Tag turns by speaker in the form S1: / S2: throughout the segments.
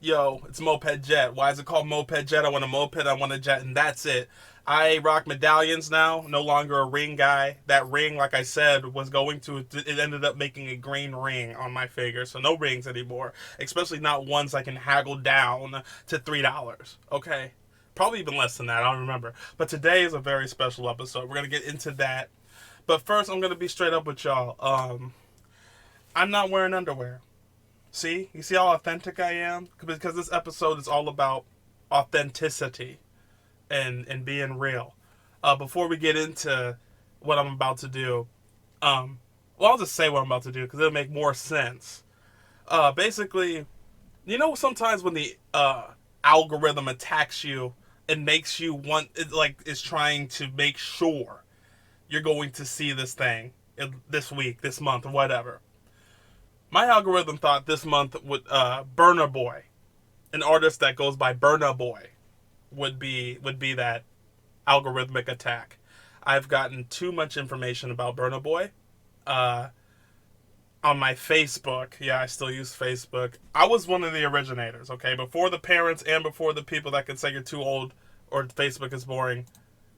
S1: Yo, it's MopedJet. Why is it called MopedJet? I want a moped, I want a jet, and that's it. I rock medallions now, no longer a ring guy. That ring, like I said, was going to, it ended up making a green ring on my finger, so no rings anymore. Especially not ones I can haggle down to $3. Okay? Probably even less than that, I don't remember. But today is a very special episode. We're going to get into that. But first, I'm going to be straight up with y'all. I'm not wearing underwear. See? You see how authentic I am? Because this episode is all about authenticity and being real. Before we get into what I'm about to do, I'll just say what I'm about to do because it'll make more sense. Basically, sometimes when the algorithm attacks you, it makes you want, it like is trying to make sure you're going to see this thing this week, this month, or whatever. My algorithm thought this month would Burna Boy, an artist that goes by Burna Boy, would be that algorithmic attack. I've gotten too much information about Burna Boy uh, on my Facebook. Yeah, I still use Facebook. I was one of the originators. Okay, before the parents and before the people that could say you're too old or Facebook is boring.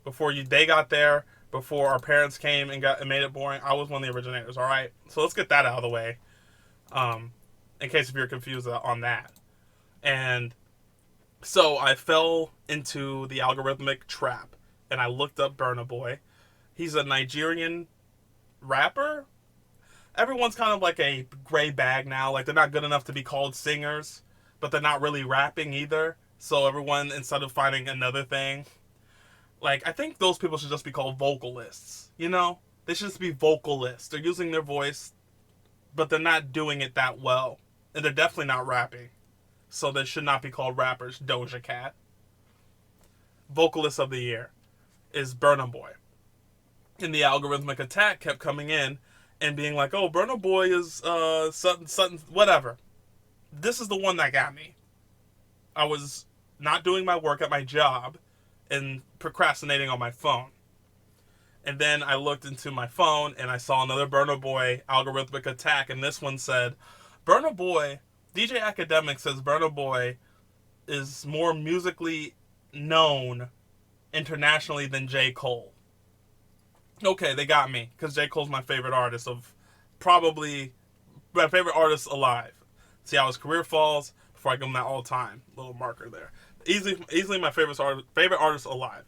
S1: They got there. Before our parents came and made it boring. I was one of the originators. All right, so let's get that out of the way. In case if you're confused on that. And so I fell into the algorithmic trap and I looked up Burna Boy. He's a Nigerian rapper. Everyone's kind of like a gray bag now. Like they're not good enough to be called singers, but they're not really rapping either. So everyone, instead of finding another thing, like I think those people should just be called vocalists. They should just be vocalists. They're using their voice, but they're not doing it that well. And they're definitely not rapping. So they should not be called rappers. Doja Cat. Vocalist of the year is Burna Boy. And the algorithmic attack kept coming in and being like, oh, Burna Boy is something, whatever. This is the one that got me. I was not doing my work at my job and procrastinating on my phone. And then I looked into my phone and I saw another Burna Boy algorithmic attack. And this one said, Burna Boy, DJ Academic says Burna Boy is more musically known internationally than J. Cole. Okay, they got me. Because J. Cole's my favorite artist probably my favorite artist alive. See how his career falls before I give him that all time little marker there. Easily my favorite artist alive.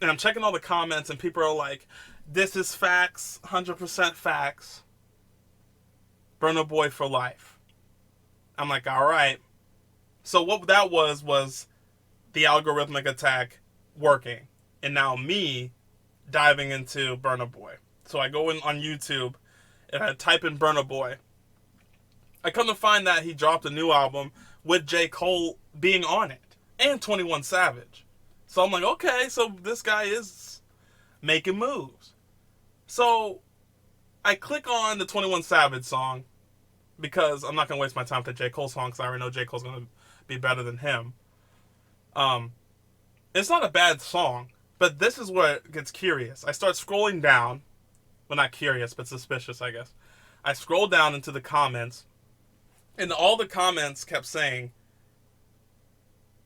S1: And I'm checking all the comments, and people are like, this is facts, 100% facts. Burna Boy for life. I'm like, all right. So what that was the algorithmic attack working. And now me diving into Burna Boy. So I go in on YouTube, and I type in Burna Boy. I come to find that he dropped a new album with J. Cole being on it. And 21 Savage. So I'm like, okay, so this guy is making moves. So I click on the 21 Savage song because I'm not going to waste my time to J. Cole song because I already know J. Cole's going to be better than him. It's not a bad song, but this is where it gets curious. I start scrolling down. Well, not curious, but suspicious, I guess. I scroll down into the comments, and all the comments kept saying,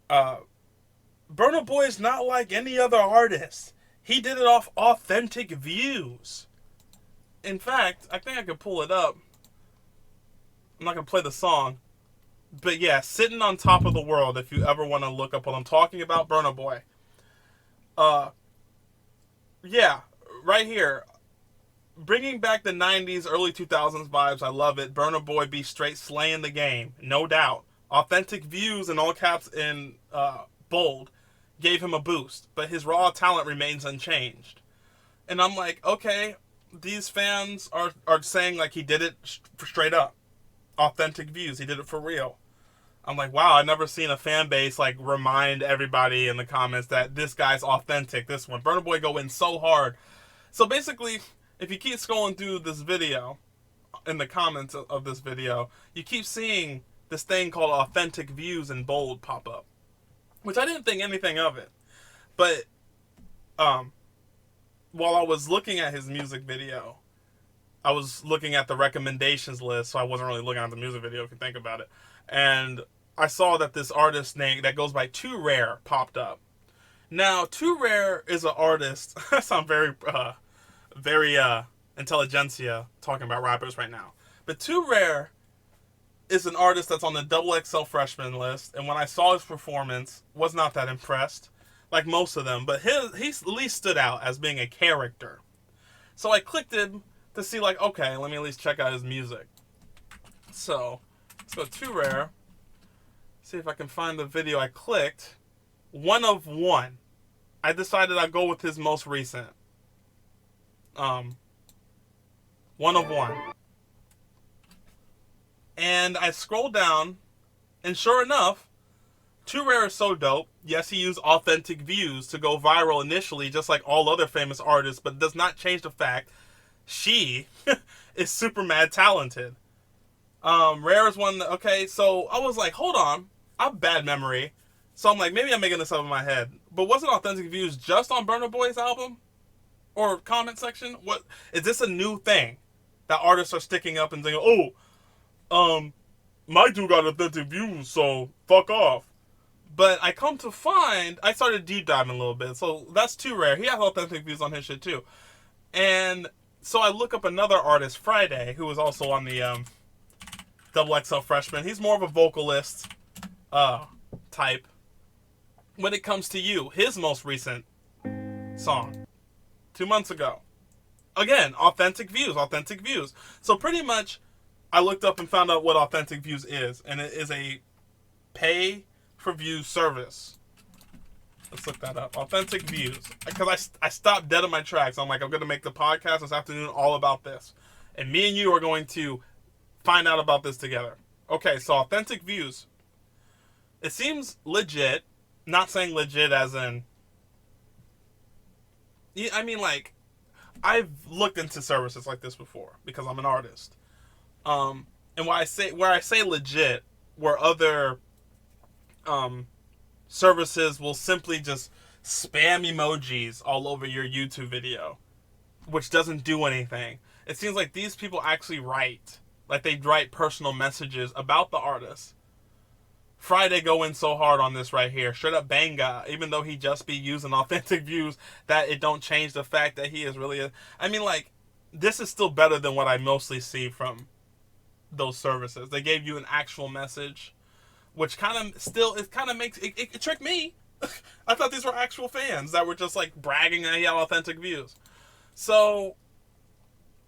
S1: Burna Boy is not like any other artist. He did it off authentic views. In fact, I think I could pull it up. I'm not going to play the song. But yeah, Sitting on Top of the World, if you ever want to look up what I'm talking about, Burna Boy. Yeah, right here. Bringing back the 90s, early 2000s vibes, I love it. Burna Boy be straight slaying the game, no doubt. Authentic views in all caps in bold gave him a boost, but his raw talent remains unchanged. And I'm like, okay, these fans are saying like he did it straight up. Authentic views, he did it for real. I'm like, wow, I've never seen a fan base like remind everybody in the comments that this guy's authentic, this one. Burna Boy go in so hard. So basically, if you keep scrolling through this video, in the comments of this video, you keep seeing this thing called authentic views in bold pop up. Which I didn't think anything of it. But while I was looking at his music video, I was looking at the recommendations list, so I wasn't really looking at the music video if you think about it. And I saw that this artist name that goes by Too Rare popped up. Now, Too Rare is an artist. I sound very intelligentsia talking about rappers right now. But Too Rare is an artist that's on the Double XL freshman list, and when I saw his performance, was not that impressed, like most of them. But he at least stood out as being a character. So I clicked it to see, like, okay, let me at least check out his music. So let's go Too Rare. See if I can find the video I clicked. One of One. I decided I'd go with his most recent. One of One. And I scroll down, and sure enough, Too Rare is so dope. Yes, he used authentic views to go viral initially, just like all other famous artists, but it does not change the fact she is super mad talented. Rare is one. Okay, so I was like, hold on, I have bad memory, so I'm like, maybe I'm making this up in my head. But wasn't authentic views just on Burna Boy's album or comment section? What is this a new thing that artists are sticking up and saying, oh, my dude got authentic views, so fuck off. But I come to find, I started deep diving a little bit, so that's Too Rare. He has authentic views on his shit too. And so I look up another artist, Friday, who was also on the Double XL freshman. He's more of a vocalist type. When it comes to You, his most recent song, 2 months ago. Again, authentic views. So pretty much, I looked up and found out what authentic views is, and it is a pay for view service. Let's look that up. Authentic views. Because I stopped dead in my tracks. I'm like, I'm going to make the podcast this afternoon all about this. And me and you are going to find out about this together. Okay, so authentic views. It seems legit. Not saying legit as in... I mean, like, I've looked into services like this before because I'm an artist. And where I say legit, where other services will simply just spam emojis all over your YouTube video, which doesn't do anything. It seems like these people actually write. Like, they write personal messages about the artist. Friday go in so hard on this right here. Straight up banga. Even though he just be using authentic views, that it don't change the fact that he is really I mean, like, this is still better than what I mostly see from those services. They gave you an actual message, which kind of makes it tricked me. I thought these were actual fans that were just like bragging that he had authentic views. So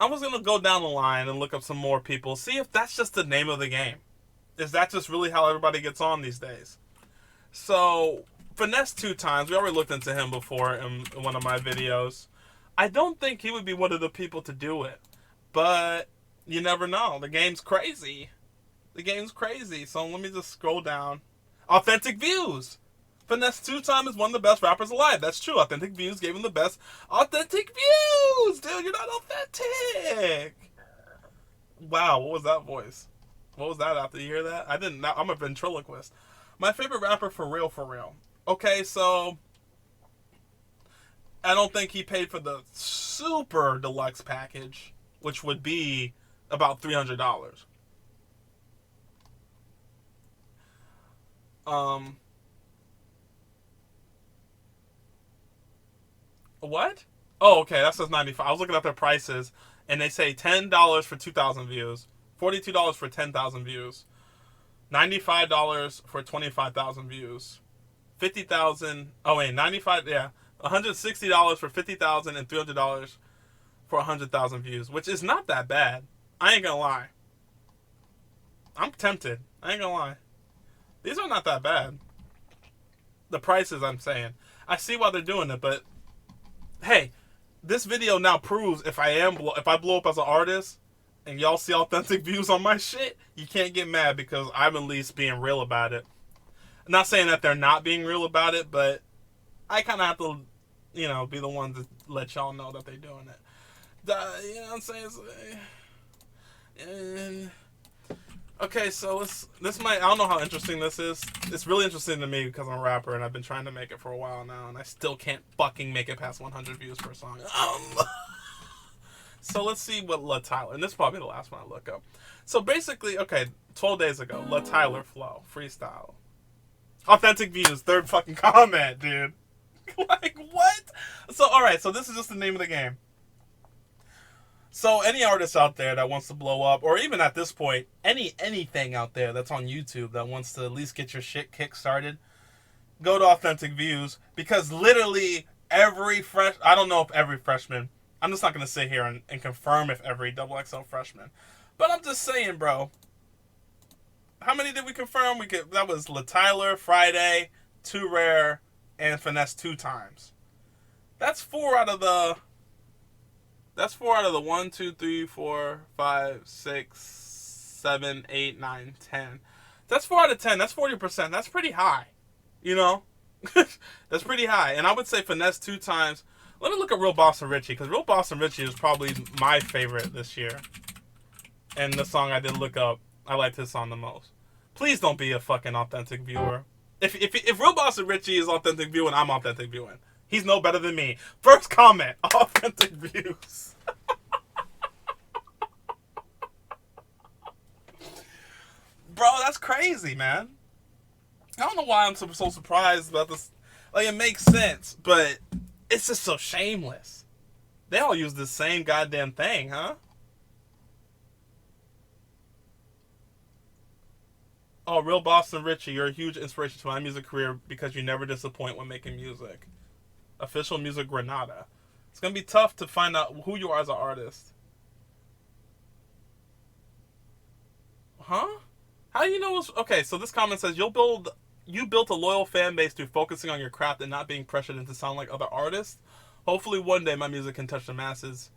S1: I was gonna go down the line and look up some more people, see if that's just the name of the game. Is that just really how everybody gets on these days? So Finesse 2 Times, we already looked into him before in one of my videos. I don't think he would be one of the people to do it, but you never know. The game's crazy. So let me just scroll down. Authentic views. Finesse 2 Times is one of the best rappers alive. That's true. Authentic views gave him the best authentic views. Dude, you're not authentic. Wow, what was that voice? What was that after you hear that? I'm a ventriloquist. My favorite rapper for real. Okay, so I don't think he paid for the super deluxe package, which would be about $300. What? Oh, okay, that says 95. I was looking at their prices, and they say $10 for 2,000 views, $42 for 10,000 views, $95 for 25,000 views, 50,000. Oh wait, 95. Yeah, $160 for 50,000 and $300 for 100,000 views, which is not that bad. I ain't gonna lie. I'm tempted. I ain't gonna lie. These are not that bad. The prices, I'm saying. I see why they're doing it, but hey, this video now proves if I blow up as an artist and y'all see authentic views on my shit, you can't get mad because I'm at least being real about it. I'm not saying that they're not being real about it, but I kind of have to, be the one to let y'all know that they're doing it. You know what I'm saying? Okay, so I don't know how interesting this is. It's really interesting to me because I'm a rapper and I've been trying to make it for a while now, and I still can't fucking make it past 100 views per song. So let's see what La Tyler, and this is probably the last one I look up. So basically, okay, 12 days ago. La Tyler Flow. Freestyle. Authentic Views. Third fucking comment, dude. Like, what? So, alright, so this is just the name of the game. So, any artist out there that wants to blow up, or even at this point, anything out there that's on YouTube that wants to at least get your shit kick-started, go to Authentic Views, because literally I don't know if every freshman, I'm just not going to sit here and confirm if every XXL freshman, but I'm just saying, bro, how many did we confirm? That was La Tyler, Friday, Too Rare, and Finesse 2 times. That's 4 out of the 1, 2, 3, 4, 5, 6, 7, 8, 9, 10. That's 4 out of 10. That's 40%. That's pretty high. You know? That's pretty high. And I would say Finesse 2 times. Let me look at Real Boston Richie, because Real Boston Richie is probably my favorite this year. And the song I did look up, I liked his song the most. Please don't be a fucking authentic viewer. If Real Boston Richie is authentic viewing, I'm authentic viewing. He's no better than me. First comment, authentic views. Bro, that's crazy, man. I don't know why I'm so surprised about this. Like, it makes sense, but it's just so shameless. They all use the same goddamn thing, huh? Oh, Real Boston Richie, you're a huge inspiration to my music career because you never disappoint when making music. Official Music Granada. It's going to be tough to find out who you are as an artist. Huh? How do you know what's... Okay, so this comment says, you built a loyal fan base through focusing on your craft and not being pressured into sound like other artists. Hopefully one day my music can touch the masses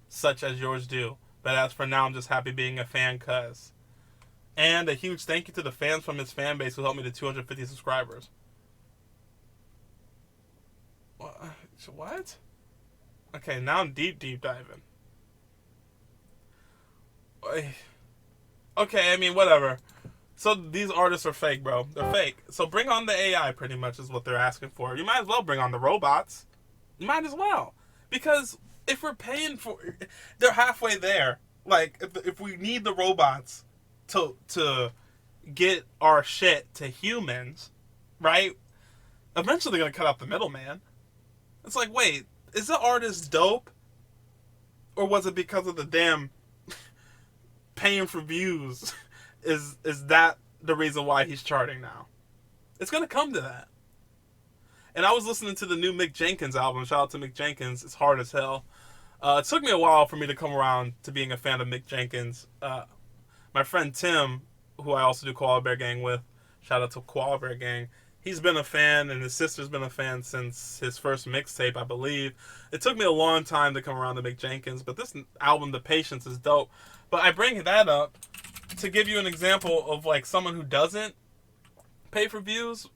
S1: such as yours do. But as for now, I'm just happy being a fan, cuz. And a huge thank you to the fans from his fan base who helped me to 250 subscribers. What? Okay, now I'm deep diving. Okay, I mean, whatever. So these artists are fake, bro. They're fake. So bring on the AI, pretty much, is what they're asking for. You might as well bring on the robots. You might as well. Because if we're paying for... They're halfway there. Like, if we need the robots to get our shit to humans, right? Eventually they're going to cut out the middleman. It's like, wait, is the artist dope? Or was it because of the damn paying for views? Is that the reason why he's charting now? It's going to come to that. And I was listening to the new Mick Jenkins album. Shout out to Mick Jenkins. It's hard as hell. It took me a while for me to come around to being a fan of Mick Jenkins. My friend Tim, who I also do Koala Bear Gang with, shout out to Koala Bear Gang, he's been a fan, and his sister's been a fan since his first mixtape, I believe. It took me a long time to come around to Mick Jenkins, but this album, The Patience, is dope. But I bring that up to give you an example of, like, someone who doesn't pay for views.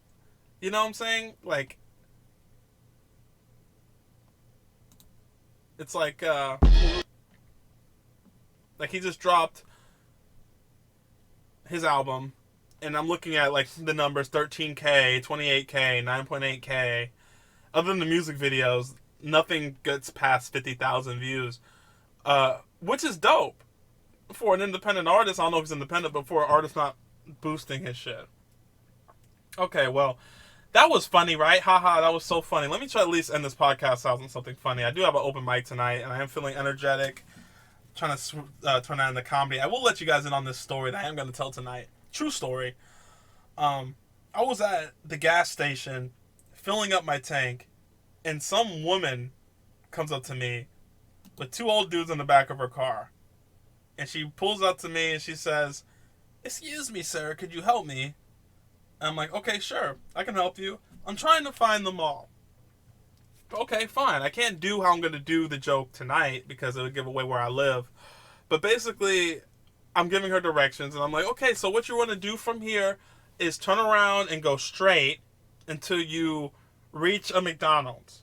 S1: You know what I'm saying? Like, it's like he just dropped his album, and I'm looking at, like, the numbers, 13K, 28K, 9.8K. Other than the music videos, nothing gets past 50,000 views, which is dope for an independent artist. I don't know if he's independent, but for an artist not boosting his shit. Okay, well, that was funny, right? Haha, that was so funny. Let me try to at least end this podcast out on something funny. I do have an open mic tonight, and I am feeling energetic. Trying to turn that into comedy. I will let you guys in on this story that I am going to tell tonight. True story. I was at the gas station filling up my tank, and some woman comes up to me with 2 old dudes in the back of her car. And she pulls up to me and she says, "Excuse me, sir, could you help me?" And I'm like, "Okay, sure, I can help you. I'm trying to find the mall." Okay, fine. I can't do how I'm going to do the joke tonight because it would give away where I live. But basically, I'm giving her directions, and I'm like, okay, so what you want to do from here is turn around and go straight until you reach a McDonald's.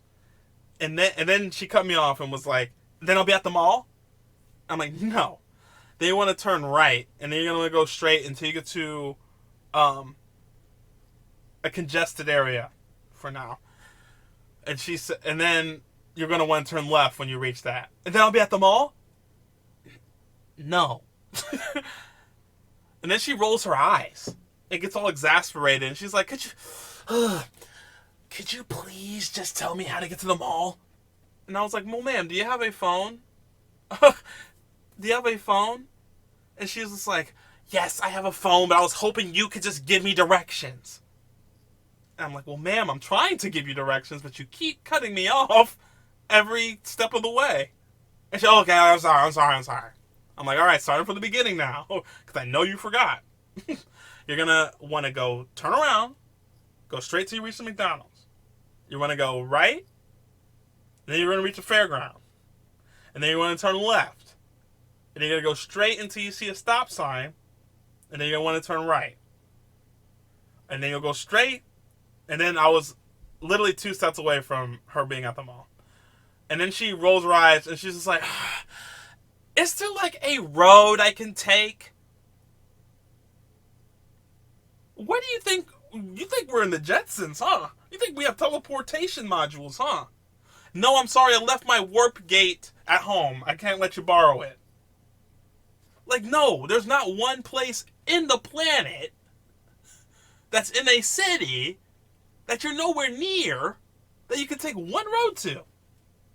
S1: And then she cut me off and was like, "Then I'll be at the mall?" I'm like, "No. Then you want to turn right, and then you're going to go straight until you get to a congested area for now. And she said, and then you're going to want to turn left when you reach that. And then I'll be at the mall?" No. And then she rolls her eyes and gets all exasperated. And she's like, could you please just tell me how to get to the mall? And I was like, well, ma'am, do you have a phone? Do you have a phone? And she was just like, yes, I have a phone, but I was hoping you could just give me directions. And I'm like, well, ma'am, I'm trying to give you directions, but you keep cutting me off every step of the way. And she, okay, I'm sorry. I'm like, all right, starting from the beginning now, because I know you forgot. You're going to want to go turn around, go straight till you reach the McDonald's. You want to go right, then you're going to reach the fairground. And then you want to turn left. And then you're going to go straight until you see a stop sign, and then you're going to want to turn right. And then you'll go straight, and then I was literally 2 steps away from her being at the mall. And then she rolls her eyes, and she's just like, is there like a road I can take? What do you think? You think we're in the Jetsons, huh? You think we have teleportation modules, huh? No, I'm sorry, I left my warp gate at home. I can't let you borrow it. Like, no, there's not one place in the planet that's in a city that you're nowhere near that you can take one road to.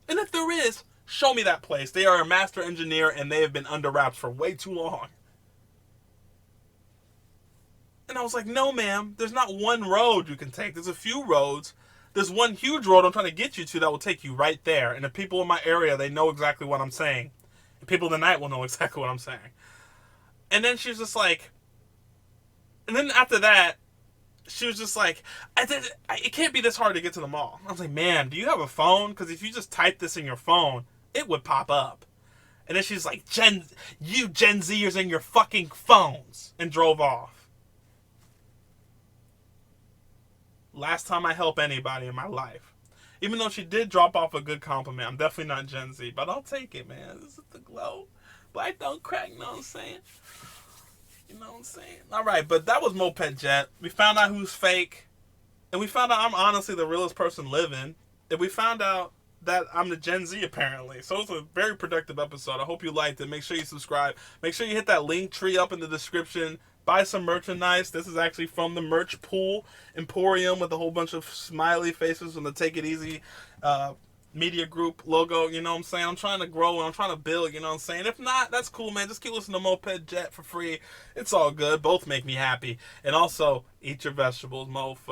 S1: And if there is, show me that place. They are a master engineer and they have been under wraps for way too long. And I was like, no, ma'am, there's not one road you can take. There's a few roads. There's one huge road I'm trying to get you to that will take you right there. And the people in my area, they know exactly what I'm saying. And people in the night will know exactly what I'm saying. And then she was just like, and then after that, she was just like, it can't be this hard to get to the mall. I was like, ma'am, do you have a phone? Because if you just type this in your phone, it would pop up. And then she's like, you Gen Zers and your fucking phones. And drove off. Last time I help anybody in my life. Even though she did drop off a good compliment. I'm definitely not Gen Z, but I'll take it, man. This is the glow. Black don't crack, you know what I'm saying? You know what I'm saying? Alright, but that was MopedJet. We found out who's fake. And we found out I'm honestly the realest person living. And we found out that I'm the Gen Z, apparently. So it was a very productive episode. I hope you liked it. Make sure you subscribe. Make sure you hit that link tree up in the description. Buy some merchandise. This is actually from the Merch Pool Emporium with a whole bunch of smiley faces from the Take It Easy media group logo. You know what I'm saying? I'm trying to grow and I'm trying to build. You know what I'm saying? If not, that's cool, man. Just keep listening to MopedJet for free. It's all good. Both make me happy. And also, eat your vegetables, mofo.